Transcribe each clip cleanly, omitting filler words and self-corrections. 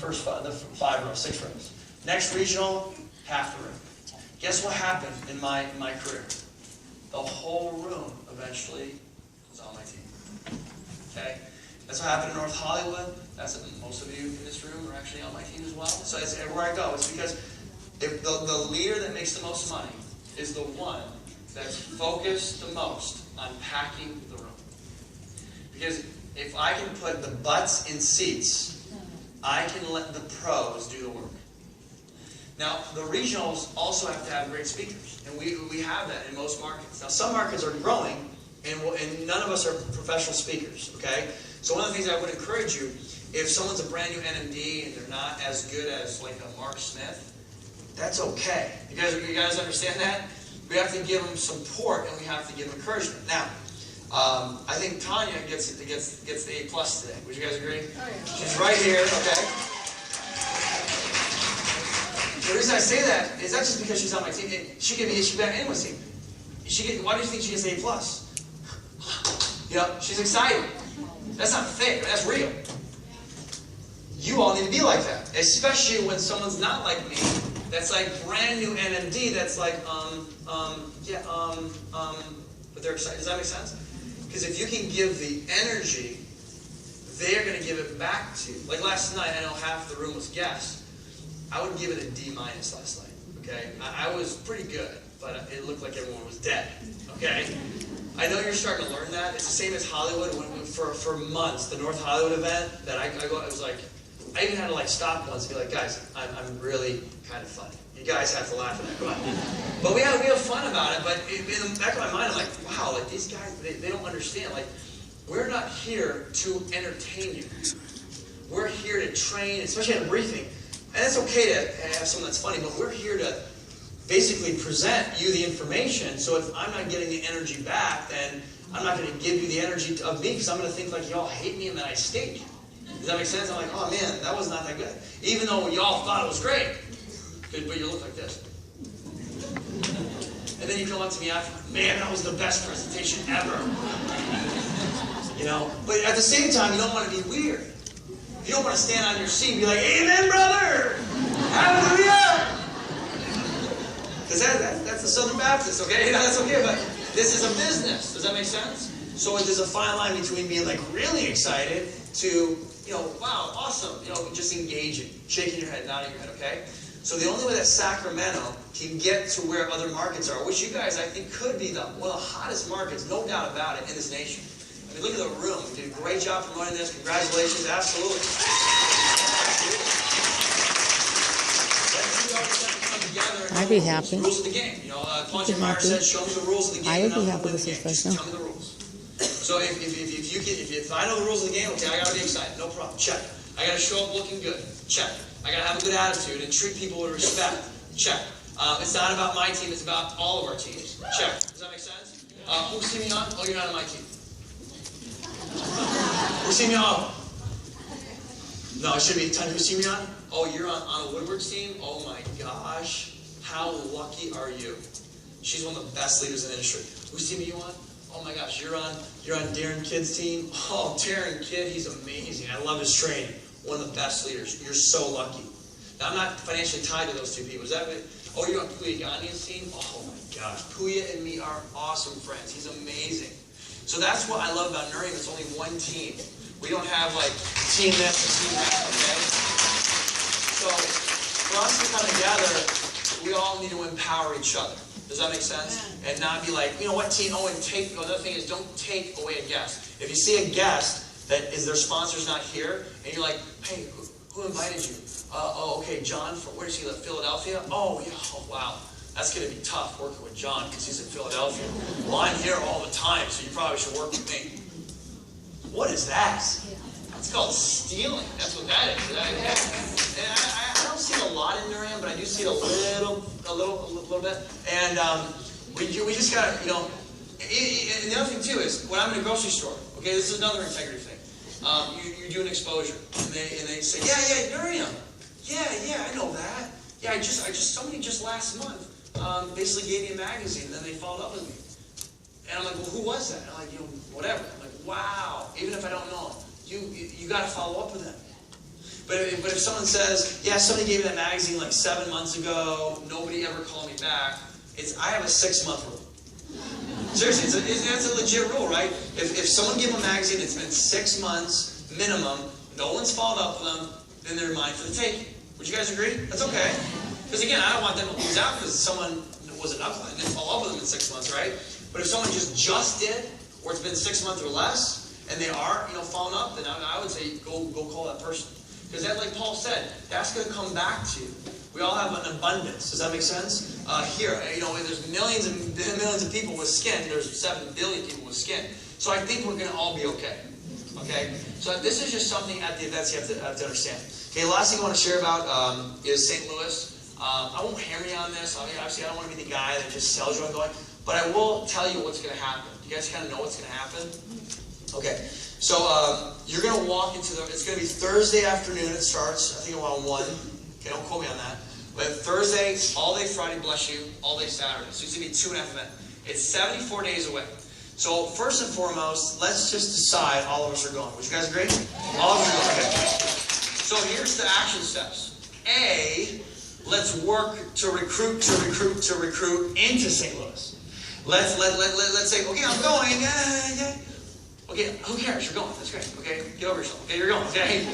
the 5 rows, 6 rows. Next regional, half the room. Guess what happened in my career? The whole room eventually was on my team. Okay? That's what happened in North Hollywood. That's most of you in this room are actually on my team as well. So it's, everywhere I go, it's because if the leader that makes the most money is the one that's focused the most on packing the room. Because if I can put the butts in seats, I can let the pros do the work. Now, the regionals also have to have great speakers, and we have that in most markets. Now, some markets are growing, and none of us are professional speakers, okay? So one of the things I would encourage you, if someone's a brand new NMD and they're not as good as like a Mark Smith, that's okay. You guys understand that? We have to give them support, and we have to give them encouragement. Now, I think Tanya gets the A+ today. Would you guys agree? Oh, yeah. She's right here, okay? The reason I say that is not just because she's on my team. She could be on anyone's team. Why do you think she gets A+? You know, she's excited. That's not fake. That's real. You all need to be like that, especially when someone's not like me. That's like brand new NMD. That's like but they're excited. Does that make sense? Because if you can give the energy, they're going to give it back to you. Like last night, I know half the room was guests. I would give it a D- last night, okay? I was pretty good, but it looked like everyone was dead, okay? I know you're starting to learn that. It's the same as Hollywood. For months, the North Hollywood event that I go, it was like, I even had to like stop once and be like, guys, I'm really kind of funny. You guys have to laugh at that, come on. But we have fun about it, but in the back of my mind, I'm like, wow, like these guys, they don't understand. Like, we're not here to entertain you. We're here to train, especially at a briefing. And it's okay to have someone that's funny, but we're here to basically present you the information. So if I'm not getting the energy back, then I'm not going to give you the energy of me, because I'm going to think like y'all hate me and that I stink. Does that make sense? I'm like, oh man, that was not that good. Even though y'all thought it was great. But you look like this. And then you come up to me after, man, that was the best presentation ever. You know? But at the same time, you don't want to be weird. You don't want to stand on your seat and be like, amen, brother! Hallelujah! Because that's the Southern Baptist, okay? That's okay, but this is a business. Does that make sense? So there's a fine line between being like really excited to, you know, wow, awesome. You know, just engaging, shaking your head, nodding your head, okay? So the only way that Sacramento can get to where other markets are, which you guys, I think, could be one of the hottest markets, no doubt about it, in this nation. I mean, look at the room. You did a great job promoting this. Congratulations. Absolutely. I'd be happy. Rules of the game. You know, Pontius Meyer said, "Show me the rules of the game." I would be happy with this Just tell me the rules. So if I know the rules of the game, okay, I gotta be excited. No problem. Check. I gotta show up looking good. Check. I gotta have a good attitude and treat people with respect. Check. It's not about my team. It's about all of our teams. Check. Does that make sense? Who's Simeon? Oh, you're not on my team. Who's Simeon? No, it should be who's Simeon? Oh, you're on a Woodward's team? Oh my gosh. How lucky are you? She's one of the best leaders in the industry. Who's team are you on? Oh my gosh, you're on Darren Kidd's team? Oh, Darren Kidd, he's amazing. I love his training. One of the best leaders. You're so lucky. Now, I'm not financially tied to those two people. Is that it? Oh, you're on Puya Gandhi's team? Oh my gosh. Puya and me are awesome friends. He's amazing. So that's what I love about Nerium. It's only one team. We don't have like team this and team that, okay? So for us to come together, we all need to empower each other. Does that make sense? And not be like, you know what, team, oh, and take, another thing is don't take away a guest. If you see a guest that is their sponsor's not here, and you're like, hey, who invited you? Oh, okay, John, from, where does he live? Philadelphia? Oh, yeah, oh, wow. That's going to be tough working with John because he's in Philadelphia. Well, I'm here all the time, so you probably should work with me. What is that? That's called stealing. That's what that is. And I don't see it a lot in Nerium, but I do see it a little bit. And we just got to, you know, and the other thing too is when I'm in a grocery store. Okay, this is another integrity thing. You do an exposure, and they say, yeah, Nerium. Yeah, I know that. Yeah, somebody just last month basically gave me a magazine, and then they followed up with me. And I'm like, well, who was that? And I'm like, you know, whatever. I'm like, wow. Even if I don't know them, you got to follow up with them. But if someone says, yeah, somebody gave me that magazine like 7 months ago, nobody ever called me back, I have a 6-month rule. Seriously, it's a legit rule, right? If someone gave them a magazine, it's been 6 months minimum, no one's followed up with them, then they're mine for the taking. Would you guys agree? That's okay. Because again, I don't want them to lose out because someone was a knucklehead and didn't follow up with them in 6 months, right? But if someone just did, or it's been 6 months or less, and they are, following up, then I would say go call that person. Because that, like Paul said, that's going to come back to you. We all have an abundance. Does that make sense? Here, there's millions and millions of people with skin. There's 7 billion people with skin. So I think we're going to all be okay. Okay? So this is just something at the events you have to understand. Okay, last thing I want to share about is St. Louis. I won't hammer you on this. Obviously, I don't want to be the guy that just sells you on going. But I will tell you what's going to happen. You guys kind of know what's going to happen? Okay. So you're going to walk into it's going to be Thursday afternoon. It starts, I think, around 1. Okay, don't quote me on that. But Thursday, all day Friday, bless you, all day Saturday. So it's going to be 2.5 events. It's 74 days away. So first and foremost, let's just decide all of us are going. Would you guys agree? All of us are going. Okay. So here's the action steps. A, let's work to recruit into St. Louis. Let's say, okay, I'm going. Yeah. Okay, who cares? You're going. That's great. Okay, get over yourself. Okay, you're going. Okay.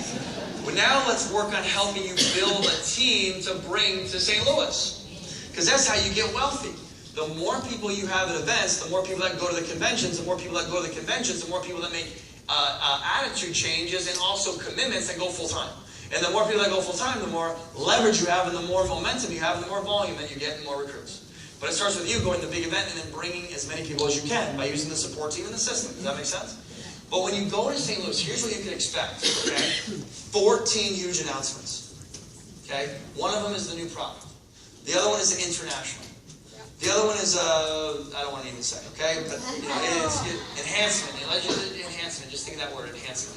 Well, now let's work on helping you build a team to bring to St. Louis. Because that's how you get wealthy. The more people you have at events, the more people that go to the conventions, the more people that go to the conventions, the more people that make attitude changes and also commitments that go full-time. And the more people that go full-time, the more leverage you have and the more momentum you have and the more volume that you get and more recruits. But it starts with you going to the big event and then bringing as many people as you can by using the support team and the system. Does that make sense? But when you go to St. Louis, here's what you can expect. Okay? 14 huge announcements. Okay? One of them is the new product. The other one is the international. The other one is, I don't want to even say, okay? But, it is enhancement. Enhancement. Just think of that word, enhancement.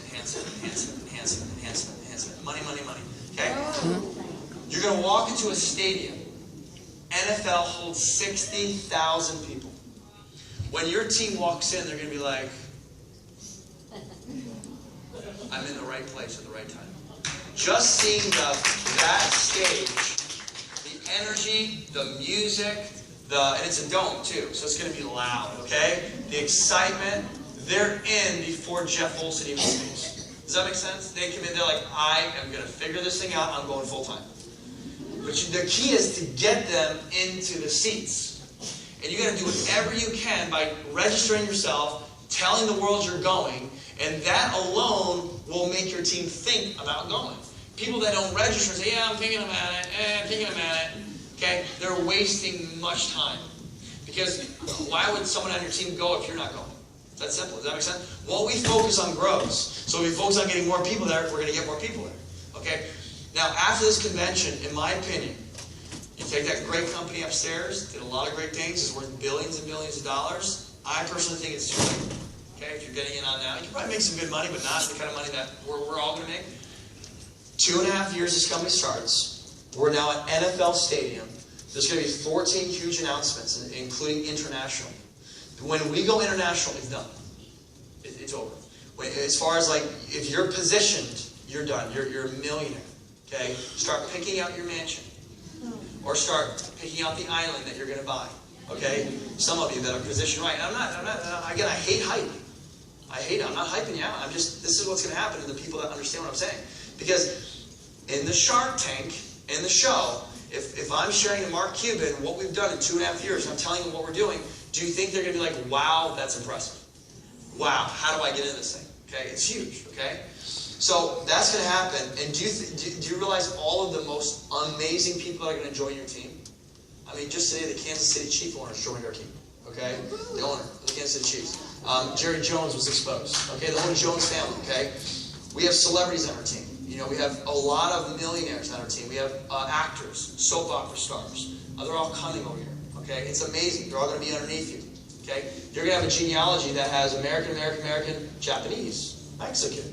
Money. Okay? You're going to walk into a stadium. NFL holds 60,000 people. When your team walks in, they're going to be like, I'm in the right place at the right time. Just seeing that stage, the energy, the music, and it's a dome too, so it's going to be loud, okay? The excitement, they're in before Jeff Olson even speaks. Does that make sense? They come in, they're like, I am going to figure this thing out, I'm going full time. But the key is to get them into the seats. And you're going to do whatever you can by registering yourself, telling the world you're going, and that alone will make your team think about going. People that don't register say, yeah, I'm thinking about it, okay? They're wasting much time. Because why would someone on your team go if you're not going? It's that simple. Does that make sense? What we focus on grows. So if we focus on getting more people there, we're going to get more people there. Okay? Now, after this convention, in my opinion, you take that great company upstairs, did a lot of great things, is worth billions and billions of dollars. I personally think it's too late. Okay? If you're getting in on now, you can probably make some good money, but not the kind of money that we're all going to make. 2.5 years this company starts. We're now at NFL Stadium. There's going to be 14 huge announcements, including international. When we go international, it's done. It's over. As far as like, if you're positioned, you're done. You're a millionaire. Okay? Start picking out your mansion. Or start picking out the island that you're going to buy. Okay? Some of you that are positioned right. Again, I hate hype. I'm not hyping you out. This is what's going to happen to the people that understand what I'm saying. Because in the Shark Tank, in the show, if I'm sharing to Mark Cuban what we've done in 2.5 years, and I'm telling them what we're doing, do you think they're going to be like, wow, that's impressive? Wow, how do I get in this thing? Okay, it's huge, okay? So that's going to happen. And do you realize all of the most amazing people that are going to join your team? I mean, just today, the Kansas City Chiefs owner joined our team, okay? The owner of the Kansas City Chiefs. Jerry Jones was exposed, okay? The whole Jones family, okay? We have celebrities on our team. We have a lot of millionaires on our team. We have actors, soap opera stars. They're all coming over here, okay? It's amazing. They're all going to be underneath you, okay? You're going to have a genealogy that has American, Japanese, Mexican,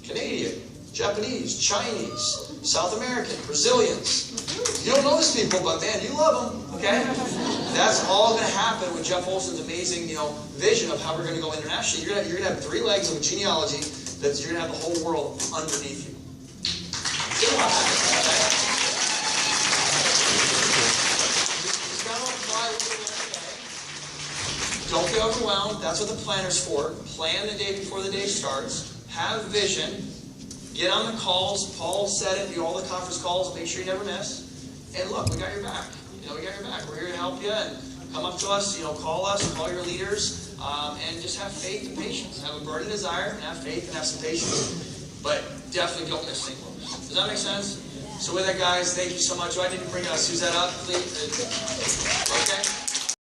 Canadian, Japanese, Chinese, South American, Brazilians. You don't know these people, but man, you love them, okay? That's all going to happen with Jeff Olson's amazing, vision of how we're going to go internationally. You're going to have 3 legs of a genealogy that you're going to have the whole world underneath you. still have that, okay? Just gotta apply what you learned today. Don't get overwhelmed. That's what the planner's for. Plan the day before the day starts. Have vision. Get on the calls. Paul said it. Do all the conference calls. Make sure you never miss. And look, we got your back. We got your back. We're here to help you. And come up to us. Call us. Call your leaders. And just have faith and patience. Have a burning desire and have faith and have some patience. But definitely don't miss St. Louis. Does that make sense? So with that, guys, thank you so much. Do I need to bring Suzette up, please? Okay.